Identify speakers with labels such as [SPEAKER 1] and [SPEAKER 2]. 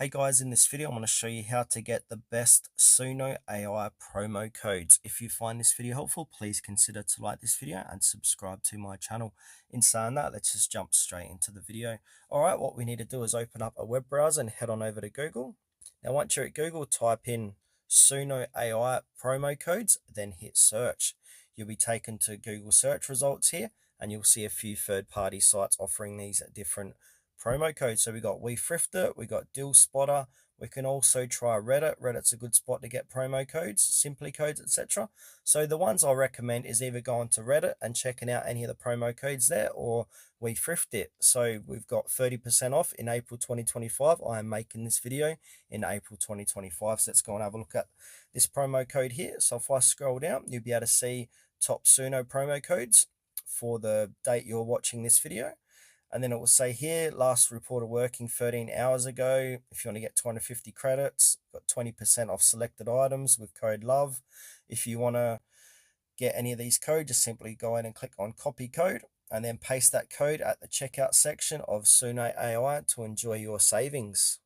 [SPEAKER 1] Hey guys, in this video I'm going to show you how to get the best Suno AI promo codes. If you find this video helpful, please consider to like this video and subscribe to my channel. In saying that, let's just jump straight into the video. Alright, what we need to do is open up a web browser and head on over to Google. Now once you're at Google, type in Suno AI promo codes, then hit search. You'll be taken to Google search results here and you'll see a few third-party sites offering these different promo code. So we got We Thrift It, we got Deal Spotter. We can also try Reddit. Reddit's a good spot to get promo codes, Simply codes, etc. So the ones I recommend is either going to Reddit and checking out any of the promo codes there, or We Thrift It. So we've got 30% off in April 2025. I am making this video in April 2025. So let's go and have a look at this promo code here. So if I scroll down, you'll be able to see top Suno promo codes for the date you're watching this video. And then it will say here, last reported working 13 hours ago. If you want to get 250 credits, got 20% off selected items with code LOVE. If you want to get any of these codes, just simply go in and click on copy code and then paste that code at the checkout section of Suno AI to enjoy your savings.